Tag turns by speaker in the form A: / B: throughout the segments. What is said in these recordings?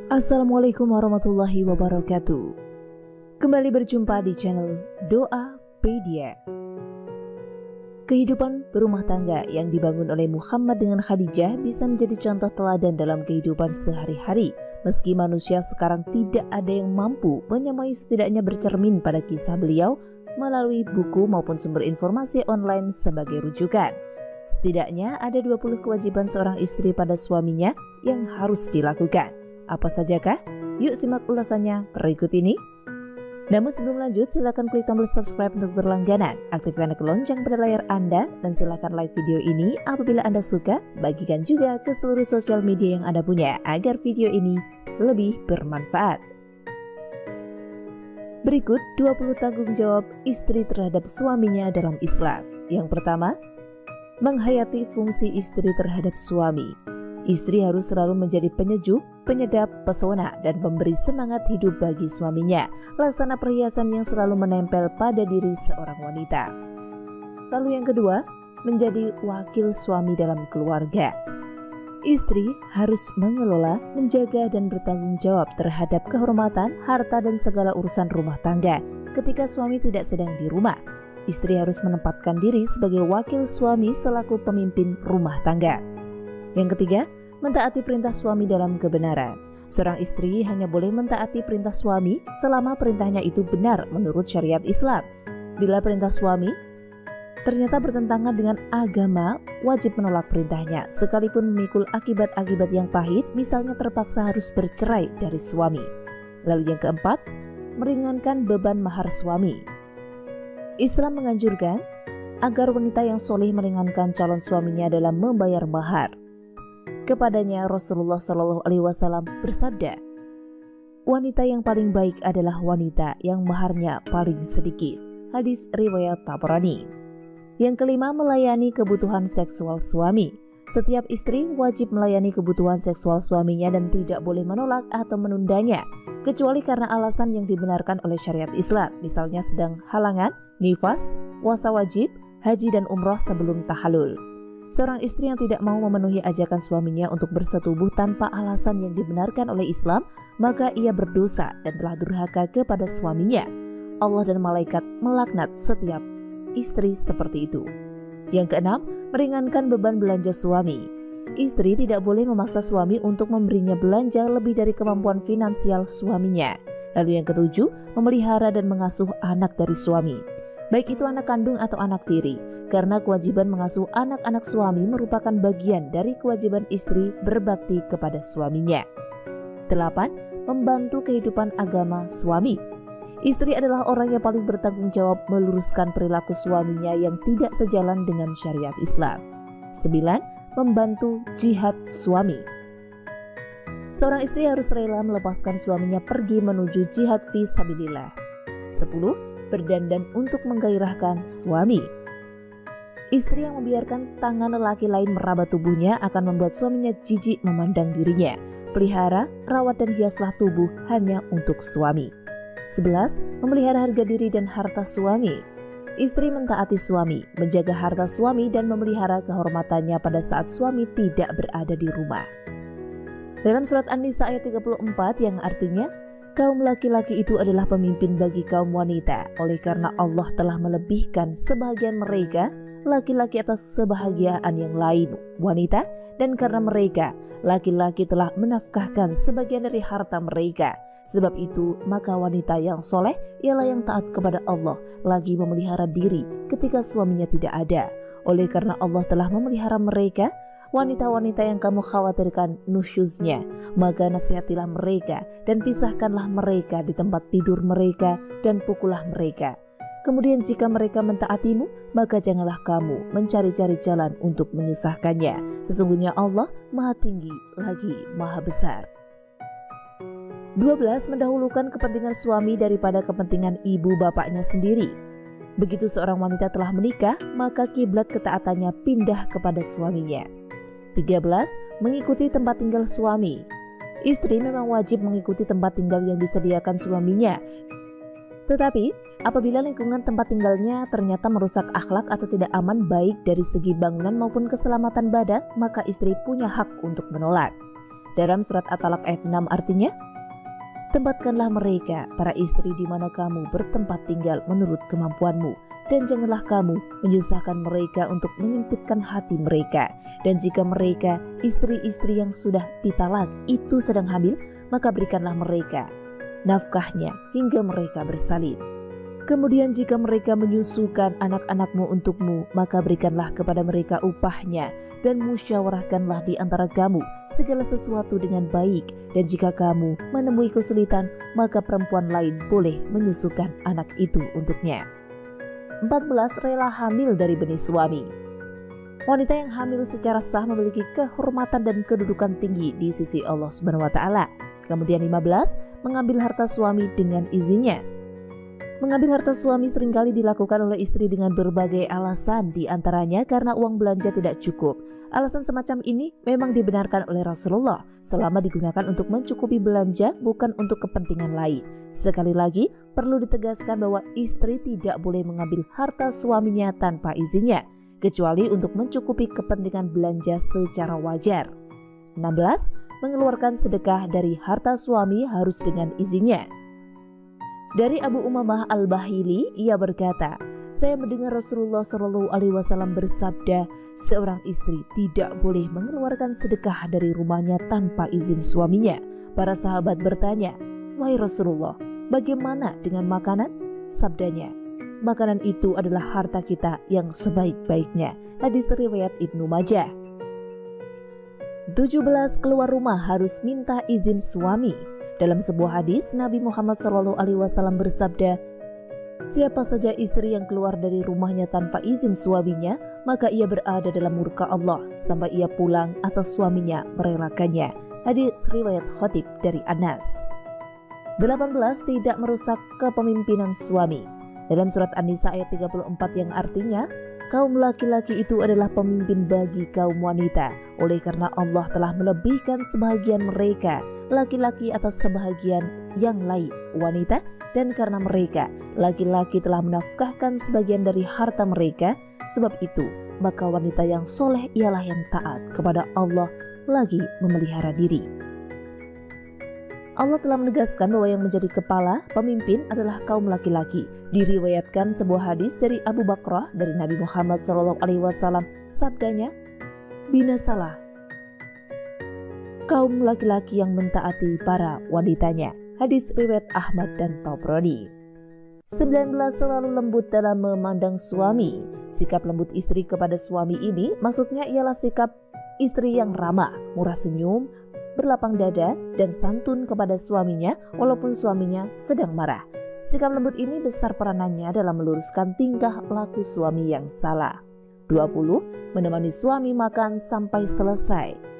A: Assalamualaikum warahmatullahi wabarakatuh. Kembali berjumpa di channel Doapedia. Kehidupan berumah tangga yang dibangun oleh Muhammad dengan Khadijah bisa menjadi contoh teladan dalam kehidupan sehari-hari. Meski manusia sekarang tidak ada yang mampu menyamai, setidaknya bercermin pada kisah beliau melalui buku maupun sumber informasi online sebagai rujukan. Setidaknya ada 20 kewajiban seorang istri pada suaminya yang harus dilakukan. Apa sajakah? Yuk simak ulasannya berikut ini. Namun sebelum lanjut, silakan klik tombol subscribe untuk berlangganan, aktifkan lonceng pada layar Anda, dan silakan like video ini apabila Anda suka. Bagikan juga ke seluruh sosial media yang Anda punya agar video ini lebih bermanfaat. Berikut 20 tanggung jawab istri terhadap suaminya dalam Islam. Yang pertama, menghayati fungsi istri terhadap suami. Istri harus selalu menjadi penyejuk, penyedap, pesona, dan pemberi semangat hidup bagi suaminya, laksana perhiasan yang selalu menempel pada diri seorang wanita. Lalu yang kedua, menjadi wakil suami dalam keluarga. Istri harus mengelola, menjaga, dan bertanggung jawab terhadap kehormatan, harta, dan segala urusan rumah tangga. Ketika suami tidak sedang di rumah, istri harus menempatkan diri sebagai wakil suami selaku pemimpin rumah tangga. Yang ketiga, mentaati perintah suami dalam kebenaran. Seorang istri hanya boleh mentaati perintah suami selama perintahnya itu benar menurut syariat Islam. Bila perintah suami ternyata bertentangan dengan agama, wajib menolak perintahnya, sekalipun memikul akibat-akibat yang pahit, misalnya terpaksa harus bercerai dari suami. Lalu yang keempat, meringankan beban mahar suami. Islam menganjurkan agar wanita yang soleh meringankan calon suaminya dalam membayar mahar. Kepadanya Rasulullah SAW bersabda, wanita yang paling baik adalah wanita yang maharnya paling sedikit. Hadis riwayat Tabrani. Yang kelima, melayani kebutuhan seksual suami. Setiap istri wajib melayani kebutuhan seksual suaminya dan tidak boleh menolak atau menundanya, kecuali karena alasan yang dibenarkan oleh syariat Islam, misalnya sedang halangan, nifas, puasa wajib, haji dan umrah sebelum tahallul. Seorang istri yang tidak mau memenuhi ajakan suaminya untuk bersetubuh tanpa alasan yang dibenarkan oleh Islam, maka ia berdosa dan telah durhaka kepada suaminya. Allah dan malaikat melaknat setiap istri seperti itu. Yang keenam, meringankan beban belanja suami. Istri tidak boleh memaksa suami untuk memberinya belanja lebih dari kemampuan finansial suaminya. Lalu yang ketujuh, memelihara dan mengasuh anak dari suami, baik itu anak kandung atau anak tiri, karena kewajiban mengasuh anak-anak suami merupakan bagian dari kewajiban istri berbakti kepada suaminya. 8. Membantu kehidupan agama suami. Istri adalah orang yang paling bertanggung jawab meluruskan perilaku suaminya yang tidak sejalan dengan syariat Islam. 9. Membantu jihad suami. Seorang istri harus rela melepaskan suaminya pergi menuju jihad fi sabilillah. 10. Berdandan untuk menggairahkan suami. Istri yang membiarkan tangan lelaki lain meraba tubuhnya akan membuat suaminya jijik memandang dirinya. Pelihara, rawat dan hiaslah tubuh hanya untuk suami. 11. Memelihara harga diri dan harta suami. Istri mentaati suami, menjaga harta suami dan memelihara kehormatannya pada saat suami tidak berada di rumah. Dalam surat An-Nisa ayat 34 yang artinya, kaum laki-laki itu adalah pemimpin bagi kaum wanita, oleh karena Allah telah melebihkan sebahagian mereka laki-laki atas sebahagiaan yang lain wanita, dan karena mereka laki-laki telah menafkahkan sebagian dari harta mereka. Sebab itu maka wanita yang soleh ialah yang taat kepada Allah, lagi memelihara diri ketika suaminya tidak ada. Oleh karena Allah telah memelihara mereka, wanita-wanita yang kamu khawatirkan nusyuznya, maka nasihatilah mereka dan pisahkanlah mereka di tempat tidur mereka dan pukullah mereka. Kemudian jika mereka mentaatimu, maka janganlah kamu mencari-cari jalan untuk menyusahkannya. Sesungguhnya Allah Maha Tinggi lagi Maha Besar. 12. Mendahulukan kepentingan suami daripada kepentingan ibu bapaknya sendiri. Begitu seorang wanita telah menikah, maka kiblat ketaatannya pindah kepada suaminya. 13. Mengikuti tempat tinggal suami. Istri memang wajib mengikuti tempat tinggal yang disediakan suaminya. Tetapi, apabila lingkungan tempat tinggalnya ternyata merusak akhlak atau tidak aman baik dari segi bangunan maupun keselamatan badan, maka istri punya hak untuk menolak. Dalam surat At-Talaq ayat 6 artinya, tempatkanlah mereka, para istri, di mana kamu bertempat tinggal menurut kemampuanmu, dan janganlah kamu menyusahkan mereka untuk menyempitkan hati mereka. Dan jika mereka, istri-istri yang sudah ditalak, itu sedang hamil, maka berikanlah mereka nafkahnya hingga mereka bersalin. Kemudian jika mereka menyusukan anak-anakmu untukmu, maka berikanlah kepada mereka upahnya, dan musyawarahkanlah di antara kamu segala sesuatu dengan baik. Dan jika kamu menemui kesulitan, maka perempuan lain boleh menyusukan anak itu untuknya. 14. Rela hamil dari benih suami. Wanita yang hamil secara sah memiliki kehormatan dan kedudukan tinggi di sisi Allah Subhanahu wa taala. Kemudian 15. Mengambil harta suami dengan izinnya. Mengambil harta suami seringkali dilakukan oleh istri dengan berbagai alasan, di antaranya karena uang belanja tidak cukup. Alasan semacam ini memang dibenarkan oleh Rasulullah selama digunakan untuk mencukupi belanja, bukan untuk kepentingan lain. Sekali lagi, perlu ditegaskan bahwa istri tidak boleh mengambil harta suaminya tanpa izinnya, kecuali untuk mencukupi kepentingan belanja secara wajar. 16. Mengeluarkan sedekah dari harta suami harus dengan izinnya. Dari Abu Umamah Al-Bahili, ia berkata, saya mendengar Rasulullah SAW bersabda, seorang istri tidak boleh mengeluarkan sedekah dari rumahnya tanpa izin suaminya. Para sahabat bertanya, wahai Rasulullah, bagaimana dengan makanan? Sabdanya, makanan itu adalah harta kita yang sebaik-baiknya. Hadis riwayat Ibnu Majah. 17. Keluar rumah harus minta izin suami. Dalam sebuah hadis, Nabi Muhammad SAW bersabda, siapa saja istri yang keluar dari rumahnya tanpa izin suaminya, maka ia berada dalam murka Allah sampai ia pulang atau suaminya merelakannya. Hadis riwayat Khatib dari Anas. 18. Tidak merusak kepemimpinan suami. Dalam surat An-Nisa ayat 34 yang artinya, kaum laki-laki itu adalah pemimpin bagi kaum wanita, oleh karena Allah telah melebihkan sebahagian mereka, laki-laki, atas sebahagian yang lain, wanita, dan karena mereka, laki-laki, telah menafkahkan sebagian dari harta mereka. Sebab itu, maka wanita yang soleh ialah yang taat kepada Allah lagi memelihara diri. Allah telah menegaskan bahwa yang menjadi kepala, pemimpin adalah kaum laki-laki. Diriwayatkan sebuah hadis dari Abu Bakrah dari Nabi Muhammad SAW, sabdanya, binasalah kaum laki-laki yang mentaati para wanitanya. Hadis riwayat Ahmad dan Tabrani. 19. Selalu lembut dalam memandang suami. Sikap lembut istri kepada suami ini maksudnya ialah sikap istri yang ramah, murah senyum, berlapang dada, dan santun kepada suaminya walaupun suaminya sedang marah. Sikap lembut ini besar peranannya dalam meluruskan tingkah laku suami yang salah. 20. Menemani suami makan sampai selesai.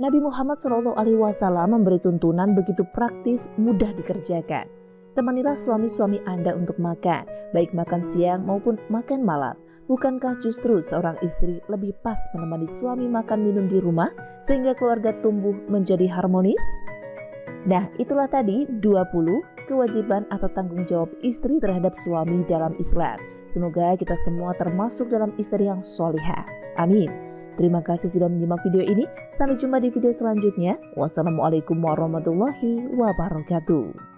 A: Nabi Muhammad SAW memberi tuntunan begitu praktis, mudah dikerjakan. Temanilah suami-suami Anda untuk makan, baik makan siang maupun makan malam. Bukankah justru seorang istri lebih pas menemani suami makan minum di rumah sehingga keluarga tumbuh menjadi harmonis? Nah, itulah tadi 20 kewajiban atau tanggung jawab istri terhadap suami dalam Islam. Semoga kita semua termasuk dalam istri yang solihah. Amin. Terima kasih sudah menyimak video ini. Sampai jumpa di video selanjutnya. Wassalamualaikum warahmatullahi wabarakatuh.